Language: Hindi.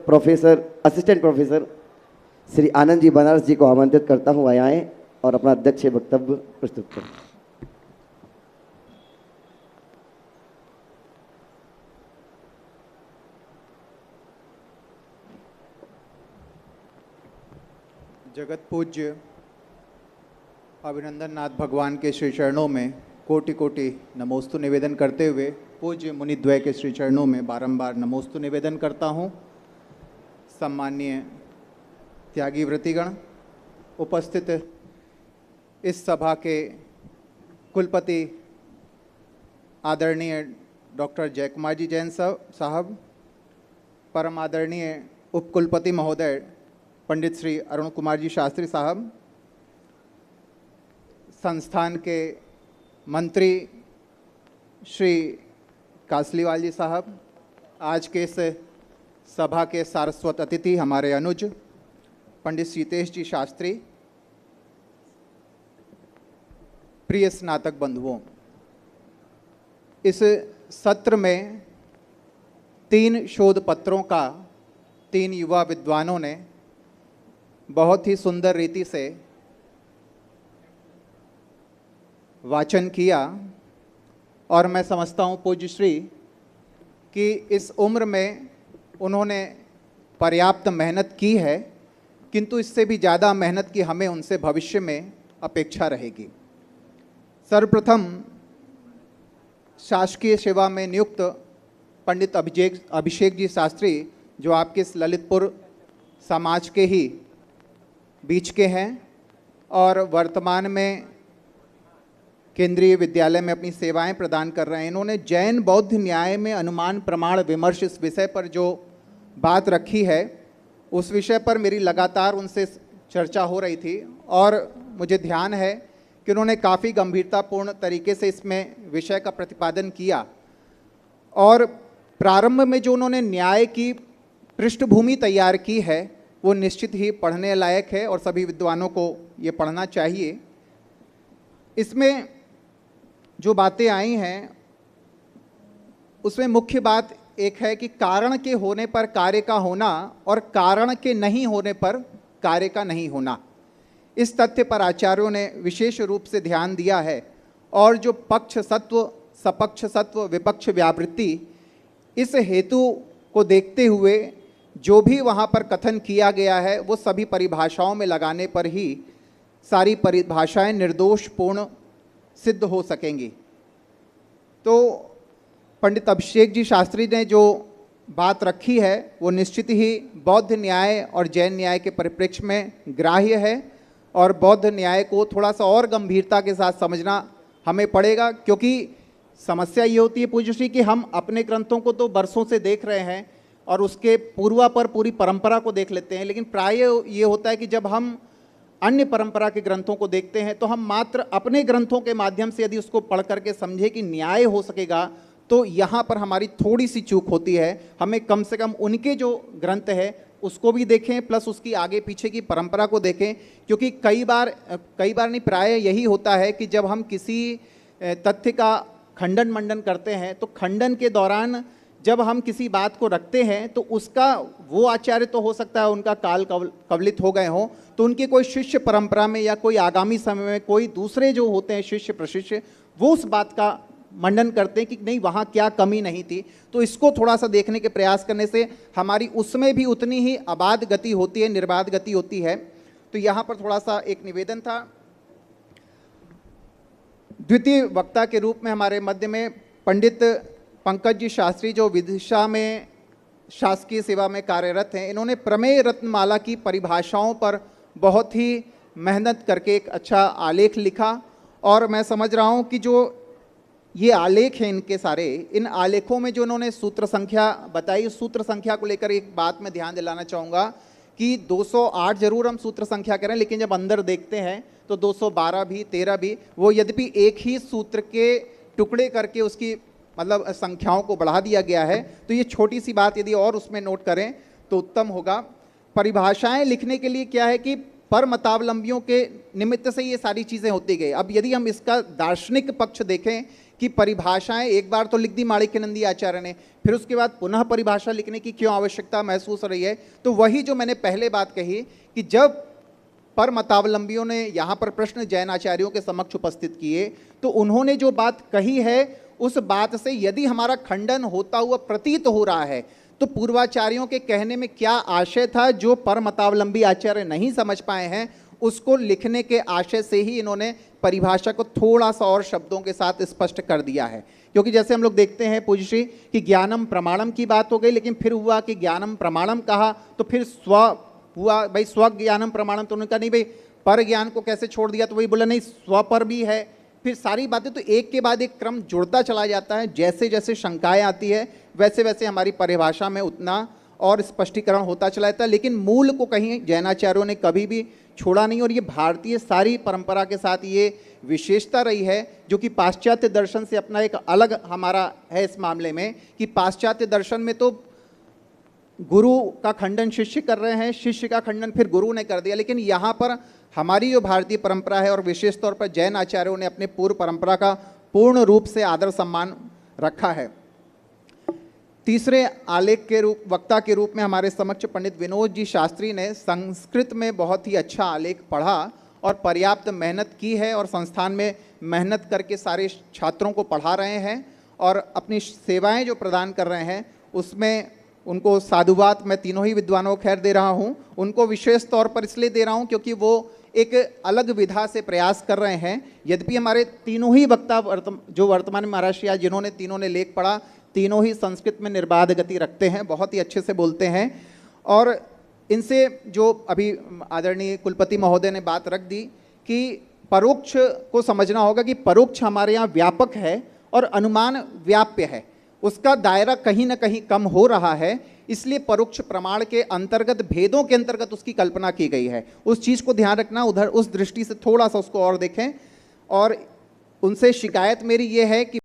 Professor assistant professor Shri Anand ji Banaras जी को आमंत्रित करता हूँ आए आएँ और अपना अध्यक्ष वक्तव्य प्रस्तुत करें। जगत पूज्य अभिनंदन नाथ भगवान के श्री चरणों में कोटि कोटि नमोस्तु निवेदन करते हुए पूज्य मुनिद्वय के श्री चरणों में बारंबार नमोस्तु निवेदन करता हूँ। सम्माननीय त्यागी व्रतिगण, उपस्थित इस सभा के कुलपति आदरणीय डॉक्टर जयकुमार जी जैन साहब, परम आदरणीय उपकुलपति महोदय पंडित श्री अरुण कुमार जी शास्त्री साहब, संस्थान के मंत्री श्री कासलीवाल जी साहब, आज के इस सभा के सारस्वत अतिथि हमारे अनुज पंडित सीतेश जी शास्त्री, प्रिय स्नातक बंधुओं, इस सत्र में 3 शोध पत्रों का 3 युवा विद्वानों ने बहुत ही सुंदर रीति से वाचन किया और मैं समझता हूँ पूज्य श्री कि इस उम्र में उन्होंने पर्याप्त मेहनत की है, किंतु इससे भी ज़्यादा मेहनत की हमें उनसे भविष्य में अपेक्षा रहेगी। सर्वप्रथम शासकीय सेवा में नियुक्त पंडित अभिषेक जी शास्त्री, जो आपके इस ललितपुर समाज के ही बीच के हैं और वर्तमान में केंद्रीय विद्यालय में अपनी सेवाएं प्रदान कर रहे हैं। इन्होंने जैन बौद्ध न्याय में अनुमान प्रमाण विमर्श इस विषय पर जो बात रखी है, उस विषय पर मेरी लगातार उनसे चर्चा हो रही थी और मुझे ध्यान है कि उन्होंने काफ़ी गंभीरतापूर्ण तरीके से इसमें विषय का प्रतिपादन किया और प्रारंभ में जो उन्होंने न्याय की पृष्ठभूमि तैयार की है वो निश्चित ही पढ़ने लायक है और सभी विद्वानों को ये पढ़ना चाहिए। इसमें जो बातें आई हैं उसमें मुख्य बात एक है कि कारण के होने पर कार्य का होना और कारण के नहीं होने पर कार्य का नहीं होना, इस तथ्य पर आचार्यों ने विशेष रूप से ध्यान दिया है और जो पक्ष सत्व, सपक्ष सत्व, विपक्ष व्यावृत्ति, इस हेतु को देखते हुए जो भी वहाँ पर कथन किया गया है वो सभी परिभाषाओं में लगाने पर ही सारी परिभाषाएं निर्दोषपूर्ण सिद्ध हो सकेंगी। तो पंडित अभिषेक जी शास्त्री ने जो बात रखी है वो निश्चित ही बौद्ध न्याय और जैन न्याय के परिप्रेक्ष्य में ग्राह्य है और बौद्ध न्याय को थोड़ा सा और गंभीरता के साथ समझना हमें पड़ेगा, क्योंकि समस्या ये होती है पूज्य श्री कि हम अपने ग्रंथों को तो बरसों से देख रहे हैं और उसके पूर्वा पर पूरी परंपरा को देख लेते हैं, लेकिन प्राय ये होता है कि जब हम अन्य परंपरा के ग्रंथों को देखते हैं तो हम मात्र अपने ग्रंथों के माध्यम से यदि उसको पढ़ करके समझे कि न्याय हो सकेगा तो यहाँ पर हमारी थोड़ी सी चूक होती है। हमें कम से कम उनके जो ग्रंथ है उसको भी देखें प्लस उसकी आगे पीछे की परंपरा को देखें, क्योंकि कई बार नहीं, प्राय यही होता है कि जब हम किसी तथ्य का खंडन मंडन करते हैं तो खंडन के दौरान जब हम किसी बात को रखते हैं तो उसका वो आचार्य तो हो सकता है उनका काल कवलित हो गए हों, तो उनके कोई शिष्य परंपरा में या कोई आगामी समय में कोई दूसरे जो होते हैं शिष्य प्रशिष्य, वो उस बात का मंडन करते हैं कि नहीं वहाँ क्या कमी नहीं थी। तो इसको थोड़ा सा देखने के प्रयास करने से हमारी उसमें भी उतनी ही अबाध गति होती है, निर्बाध गति होती है। तो यहाँ पर थोड़ा सा एक निवेदन था। द्वितीय वक्ता के रूप में हमारे मध्य में पंडित पंकज जी शास्त्री, जो विदिशा में शासकीय सेवा में कार्यरत हैं, इन्होंने प्रमेय रत्नमाला की परिभाषाओं पर बहुत ही मेहनत करके एक अच्छा आलेख लिखा और मैं समझ रहा हूँ कि जो ये आलेख हैं इनके सारे, इन आलेखों में जो इन्होंने सूत्र संख्या बताई, उस सूत्र संख्या को लेकर एक बात मैं ध्यान दिलाना चाहूँगा कि 208 जरूर हम सूत्र संख्या करें, लेकिन जब अंदर देखते हैं तो 212 भी 13 भी, वो यद्यपि एक ही सूत्र के टुकड़े करके उसकी मतलब संख्याओं को बढ़ा दिया गया है। तो ये छोटी सी बात यदि और उसमें नोट करें तो उत्तम होगा। परिभाषाएं लिखने के लिए क्या है कि पर मतावलंबियों के निमित्त से ये सारी चीज़ें होती गई। अब यदि हम इसका दार्शनिक पक्ष देखें कि परिभाषाएं एक बार तो लिख दी माणिक्यनंदी आचार्य ने, फिर उसके बाद पुनः परिभाषा लिखने की क्यों आवश्यकता महसूस हो रही है? तो वही जो मैंने पहले बात कही कि जब पर मतावलंबियों ने यहाँ पर प्रश्न जैन आचार्यों के समक्ष उपस्थित किए तो उन्होंने जो बात कही है उस बात से यदि हमारा खंडन होता हुआ प्रतीत हो रहा है तो पूर्वाचार्यों के कहने में क्या आशय था जो पर मतावलंबी आचार्य नहीं समझ पाए हैं, उसको लिखने के आशय से ही इन्होंने परिभाषा को थोड़ा सा और शब्दों के साथ स्पष्ट कर दिया है। क्योंकि जैसे हम लोग देखते हैं पूज्य श्री कि ज्ञानम प्रमाणम की बात हो गई, लेकिन फिर हुआ कि ज्ञानम प्रमाणम कहा तो फिर स्व हुआ, भाई स्व ज्ञानम प्रमाणम, तो उन्होंने कहा नहीं भाई पर ज्ञान को कैसे छोड़ दिया, तो वही बोला नहीं स्व पर भी है। फिर सारी बातें तो एक के बाद एक क्रम जुड़ता चला जाता है, जैसे जैसे शंकाएं आती है वैसे वैसे हमारी परिभाषा में उतना और स्पष्टीकरण होता चला जाता है, लेकिन मूल को कहीं जैनाचार्यों ने कभी भी छोड़ा नहीं। और ये भारतीय सारी परंपरा के साथ ये विशेषता रही है जो कि पाश्चात्य दर्शन से अपना एक अलग हमारा है इस मामले में, कि पाश्चात्य दर्शन में तो गुरु का खंडन शिष्य कर रहे हैं, शिष्य का खंडन फिर गुरु ने कर दिया, लेकिन यहाँ पर हमारी जो भारतीय परंपरा है और विशेष तौर पर जैन आचार्यों ने अपने पूर्व परंपरा का पूर्ण रूप से आदर सम्मान रखा है। तीसरे आलेख के रूप वक्ता के रूप में हमारे समक्ष पंडित विनोद जी शास्त्री ने संस्कृत में बहुत ही अच्छा आलेख पढ़ा और पर्याप्त मेहनत की है और संस्थान में मेहनत करके सारे छात्रों को पढ़ा रहे हैं और अपनी सेवाएं जो प्रदान कर रहे हैं उसमें उनको साधुवाद मैं तीनों ही विद्वानों को खैर दे रहा हूं। उनको विशेष तौर पर इसलिए दे रहा हूं क्योंकि वो एक अलग विधा से प्रयास कर रहे हैं। यद्यपि हमारे तीनों ही वक्ता जो वर्तमान में महाराष्ट्र या जिन्होंने तीनों ने लेख पढ़ा, तीनों ही संस्कृत में निर्बाध गति रखते हैं, बहुत ही अच्छे से बोलते हैं। और इनसे जो अभी आदरणीय कुलपति महोदय ने बात रख दी कि परोक्ष को समझना होगा कि परोक्ष हमारे यहाँ व्यापक है और अनुमान व्याप्य है, उसका दायरा कहीं ना कहीं कम हो रहा है, इसलिए परोक्ष प्रमाण के अंतर्गत भेदों के अंतर्गत उसकी कल्पना की गई है। उस चीज़ को ध्यान रखना, उधर उस दृष्टि से थोड़ा सा उसको और देखें। और उनसे शिकायत मेरी ये है कि